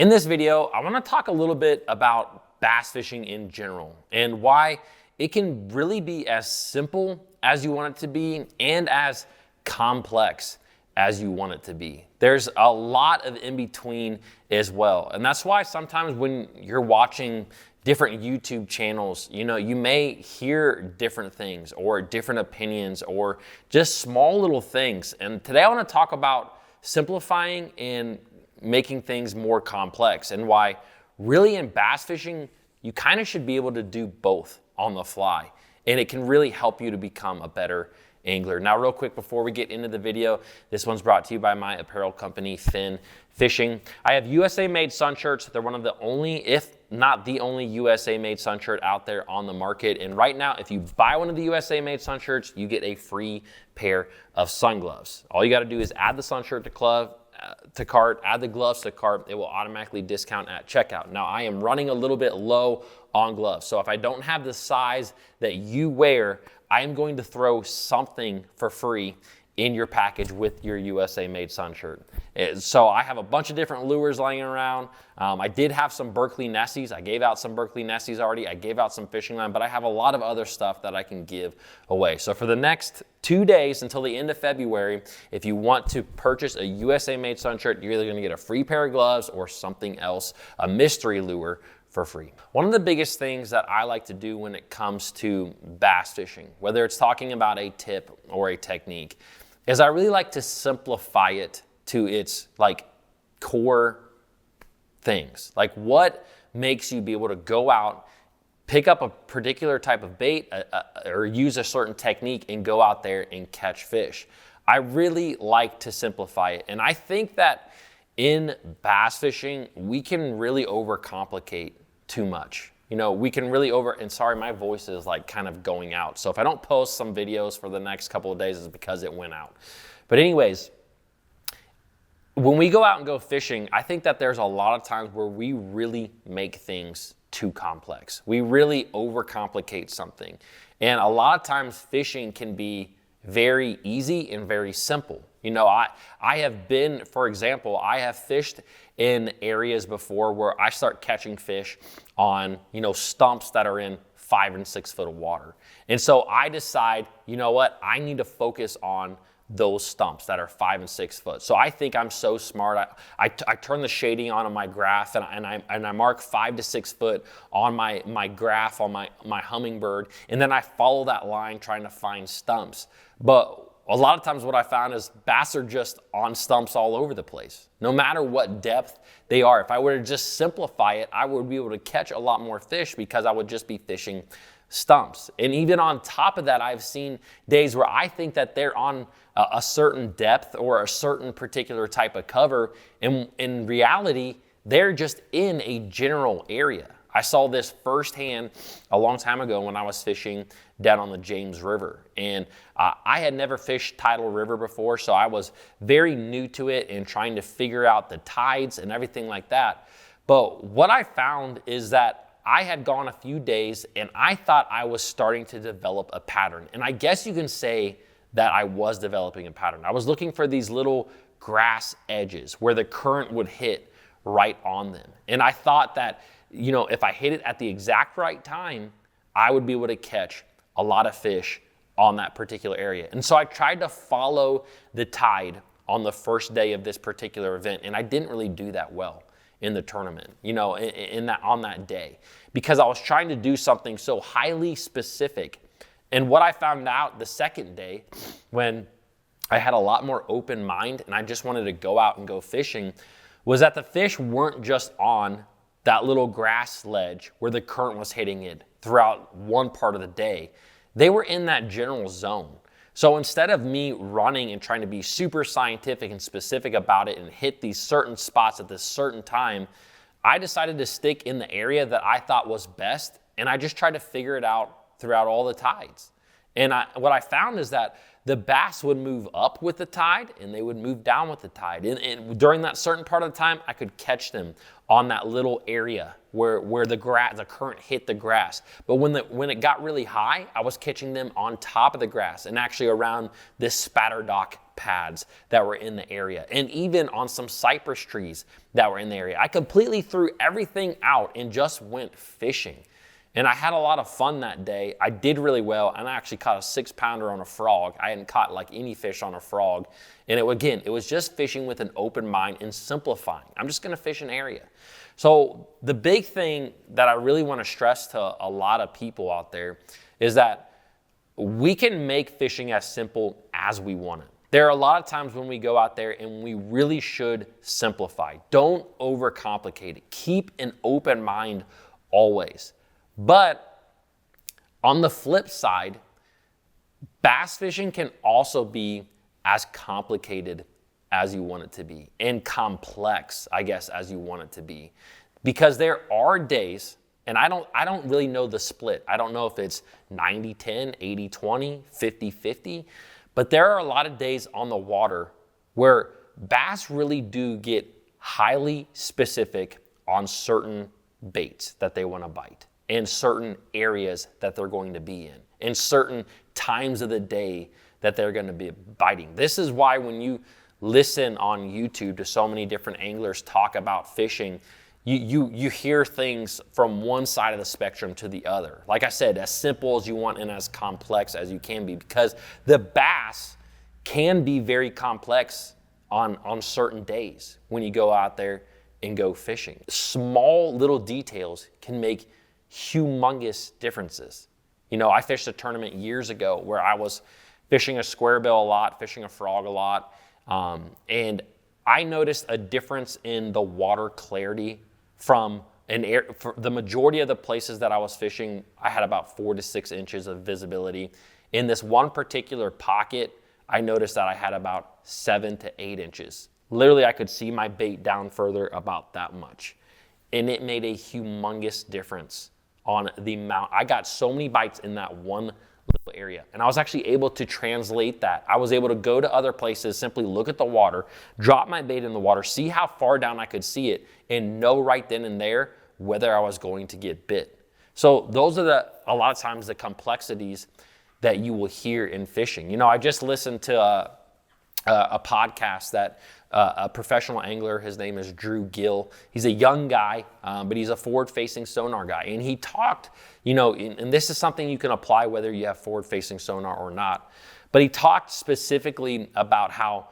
In this video, I want to talk a little bit about bass fishing in general and why it can really be as simple as you want it to be and as complex as you want it to be. There's a lot of in between as well. And that's why sometimes when you're watching different YouTube channels, you may hear different things or different opinions or just small little things. And today I want to talk about simplifying and making things more complex and why really in bass fishing, you kind of should be able to do both on the fly. And it can really help you to become a better angler. Now, real quick before we get into the video, this one's brought to you by my apparel company, Finn Fishing. I have USA made sun shirts. They're one of the only, if not the only USA made sun shirt out there on the market. And right now, if you buy one of the USA made sun shirts, you get a free pair of sun gloves. All you got to do is add the sun shirt to cart, add the gloves to cart. It will automatically discount at checkout. Now, I am running a little bit low on gloves. So if I don't have the size that you wear, I am going to throw something for free in your package with your USA made sun shirt. So I have a bunch of different lures laying around. I did have some Berkley Nessies. I gave out some Berkley Nessies already. I gave out some fishing line, but I have a lot of other stuff that I can give away. So for the next 2 days until the end of February, if you want to purchase a USA made sun shirt, you're either gonna get a free pair of gloves or something else, a mystery lure for free. One of the biggest things that I like to do when it comes to bass fishing, whether it's talking about a tip or a technique, is I really like to simplify it to its core things. Like what makes you be able to go out, pick up a particular type of bait or use a certain technique and go out there and catch fish. I really like to simplify it. And I think that in bass fishing, we can really overcomplicate too much. We can really and sorry, my voice is kind of going out. So if I don't post some videos for the next couple of days, it's because it went out. But anyways, when we go out and go fishing, I think that there's a lot of times where we really make things too complex. We really overcomplicate something. And a lot of times fishing can be very easy and very simple. I have been, for example, I have fished in areas before where I start catching fish on, stumps that are in 5 and 6 foot of water. And so I decide, I need to focus on those stumps that are 5 and 6 foot. So I think I'm so smart. I turn the shading on my graph and I mark 5 to 6 foot on my graph on my Humminbird, and then I follow that line trying to find stumps. But a lot of times what I found is bass are just on stumps all over the place, no matter what depth they are. If I were to just simplify it, I would be able to catch a lot more fish because I would just be fishing stumps. And even on top of that, I've seen days where I think that they're on a certain depth or a certain particular type of cover, and in reality, they're just in a general area. I saw this firsthand a long time ago when I was fishing down on the James River. And I had never fished Tidal River before, so I was very new to it and trying to figure out the tides and everything like that. But what I found is that I had gone a few days and I thought I was starting to develop a pattern. And I guess you can say that I was developing a pattern. I was looking for these little grass edges where the current would hit right on them. And I thought that if I hit it at the exact right time, I would be able to catch a lot of fish on that particular area. And so I tried to follow the tide on the first day of this particular event, and I didn't really do that well in the tournament, on that day, because I was trying to do something so highly specific. And what I found out the second day, when I had a lot more open mind and I just wanted to go out and go fishing, was that the fish weren't just on that little grass ledge where the current was hitting it throughout one part of the day. They were in that general zone. So instead of me running and trying to be super scientific and specific about it and hit these certain spots at this certain time, I decided to stick in the area that I thought was best, and I just tried to figure it out throughout all the tides. And what I found is that the bass would move up with the tide and they would move down with the tide. And during that certain part of the time, I could catch them on that little area where the current hit the grass. But when it got really high, I was catching them on top of the grass and actually around this spatter dock pads that were in the area, and even on some cypress trees that were in the area. I completely threw everything out and just went fishing. And I had a lot of fun that day. I did really well, and I actually caught a 6-pounder on a frog. I hadn't caught like any fish on a frog. And it was just fishing with an open mind and simplifying. I'm just gonna fish an area. So the big thing that I really wanna stress to a lot of people out there is that we can make fishing as simple as we want it. There are a lot of times when we go out there and we really should simplify. Don't overcomplicate it. Keep an open mind always. But on the flip side, bass fishing can also be as complicated as you want it to be, and complex, I guess, as you want it to be. Because there are days, and I don't really know the split. I don't know if it's 90-10, 80-20, 50-50, but there are a lot of days on the water where bass really do get highly specific on certain baits that they want to bite, in certain areas that they're going to be in certain times of the day that they're going to be biting. This is why when you listen on YouTube to so many different anglers talk about fishing, you hear things from one side of the spectrum to the other. Like I said, as simple as you want and as complex as you can be, because the bass can be very complex on certain days when you go out there and go fishing. Small little details can make humongous differences. You know, I fished a tournament years ago where I was fishing a square bill a lot, fishing a frog a lot, and I noticed a difference in the water clarity from for the majority of the places that I was fishing. I had about 4 to 6 inches of visibility. In this one particular pocket, I noticed that I had about 7 to 8 inches. Literally, I could see my bait down further about that much. And it made a humongous difference on the amount. I got so many bites in that one little area. And I was actually able to translate that. I was able to go to other places, simply look at the water, drop my bait in the water, see how far down I could see it, and know right then and there whether I was going to get bit. So those are a lot of times the complexities that you will hear in fishing. You know, I just listened to a podcast that a professional angler, his name is Drew Gill. He's a young guy, but he's a forward-facing sonar guy. And he talked, you know, and this is something you can apply whether you have forward-facing sonar or not. But he talked specifically about how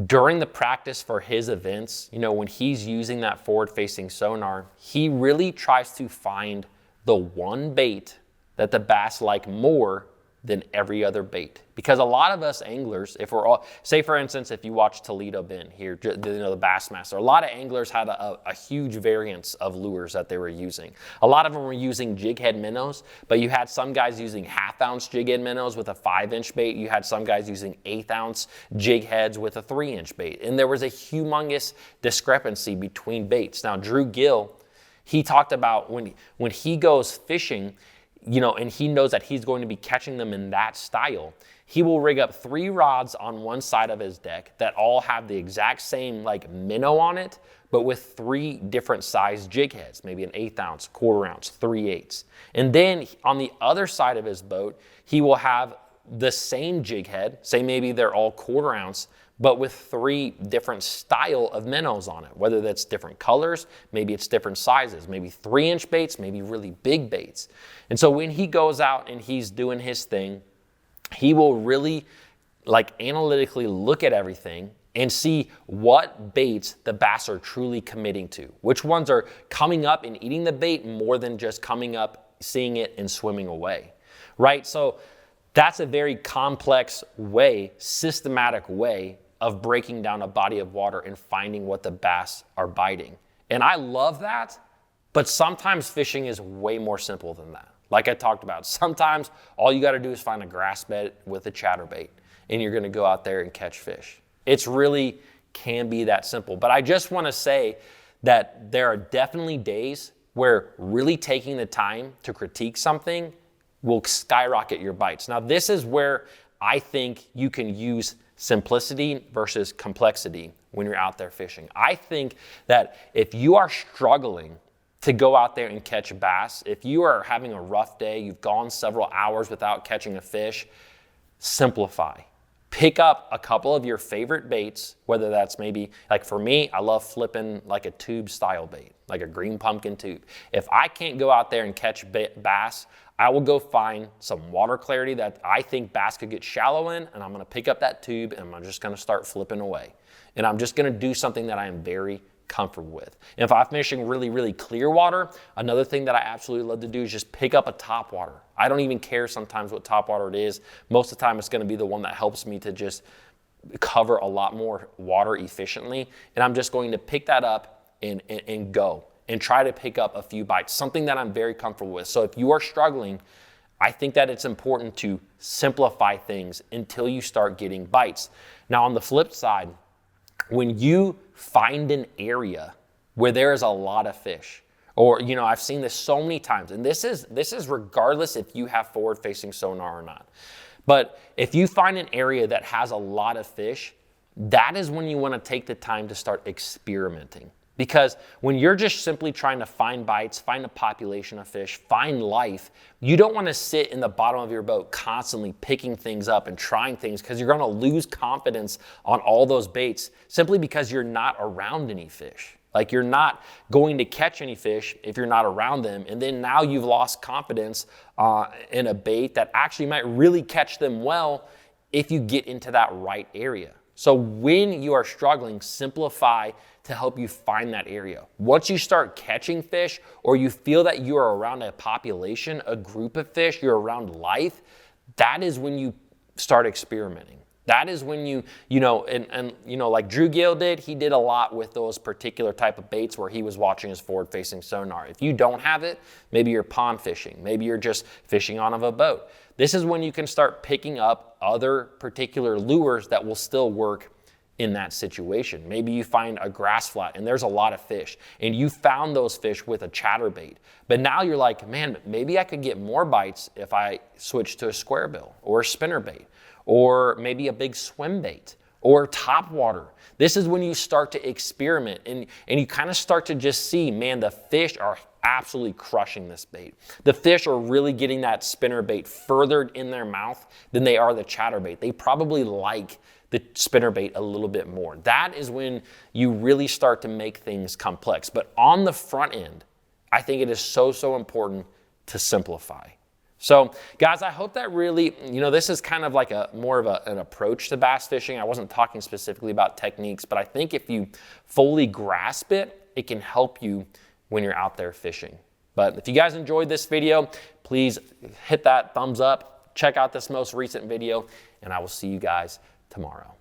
during the practice for his events, you know, when he's using that forward-facing sonar, he really tries to find the one bait that the bass like more than every other bait. Because a lot of us anglers, if we're all, say for instance, if you watch Toledo Bend here, you know, the Bassmaster, a lot of anglers had a huge variance of lures that they were using. A lot of them were using jig head minnows, but you had some guys using 1/2 ounce jig head minnows with a 5-inch bait. You had some guys using 1/8 ounce jig heads with a 3-inch bait. And there was a humongous discrepancy between baits. Now, Drew Gill, he talked about when he goes fishing, you know, and he knows that he's going to be catching them in that style, he will rig up 3 rods on one side of his deck that all have the exact same like minnow on it, but with 3 different size jig heads, maybe an 1/8 ounce, 1/4 ounce, 3/8. And then on the other side of his boat, he will have the same jig head, say maybe they're all 1/4 ounce, but with 3 different style of minnows on it, whether that's different colors, maybe it's different sizes, maybe 3-inch baits, maybe really big baits. And so when he goes out and he's doing his thing, he will really like analytically look at everything and see what baits the bass are truly committing to, which ones are coming up and eating the bait more than just coming up, seeing it and swimming away, right? So that's a very complex way, systematic way of breaking down a body of water and finding what the bass are biting. And I love that, but sometimes fishing is way more simple than that. Like I talked about, sometimes all you gotta do is find a grass bed with a chatterbait and you're gonna go out there and catch fish. It's really can be that simple. But I just wanna say that there are definitely days where really taking the time to critique something will skyrocket your bites. Now, this is where I think you can use simplicity versus complexity when you're out there fishing. I think that if you are struggling to go out there and catch bass, if you are having a rough day, you've gone several hours without catching a fish, simplify. Pick up a couple of your favorite baits, whether that's maybe, like for me, I love flipping like a tube style bait, like a green pumpkin tube. If I can't go out there and catch bass, I will go find some water clarity that I think bass could get shallow in, and I'm gonna pick up that tube and I'm just gonna start flipping away. And I'm just gonna do something that I am very comfortable with. And if I'm fishing really, really clear water, another thing that I absolutely love to do is just pick up a top water. I don't even care sometimes what top water it is. Most of the time it's gonna be the one that helps me to just cover a lot more water efficiently. And I'm just going to pick that up and go and try to pick up a few bites, something that I'm very comfortable with. So if you are struggling, I think that it's important to simplify things until you start getting bites. Now on the flip side, when you find an area where there is a lot of fish, or, you know, I've seen this so many times, and this is regardless if you have forward-facing sonar or not. But if you find an area that has a lot of fish, that is when you want to take the time to start experimenting. Because when you're just simply trying to find bites, find a population of fish, find life, you don't want to sit in the bottom of your boat constantly picking things up and trying things, because you're going to lose confidence on all those baits simply because you're not around any fish. Like, you're not going to catch any fish if you're not around them. And then now you've lost confidence in a bait that actually might really catch them well if you get into that right area. So when you are struggling, simplify to help you find that area. Once you start catching fish, or you feel that you are around a population, a group of fish, you're around life, that is when you start experimenting. That is when you know, like Drew Gale did, he did a lot with those particular type of baits where he was watching his forward-facing sonar. If you don't have it, maybe you're pond fishing, maybe you're just fishing on a boat. This is when you can start picking up other particular lures that will still work in that situation. Maybe you find a grass flat and there's a lot of fish, and you found those fish with a chatterbait. But now you're like, man, maybe I could get more bites if I switch to a square bill or a spinnerbait, or maybe a big swim bait or top water. This is when you start to experiment, and you kind of start to just see, man, the fish are absolutely crushing this bait. The fish are really getting that spinnerbait further in their mouth than they are the chatterbait. They probably like the spinnerbait a little bit more. That is when you really start to make things complex. But on the front end, I think it is so important to simplify. So guys, I hope that really, this is kind of like more of an approach to bass fishing. I wasn't talking specifically about techniques, but I think if you fully grasp it, it can help you when you're out there fishing. But if you guys enjoyed this video, please hit that thumbs up, check out this most recent video, and I will see you guys tomorrow.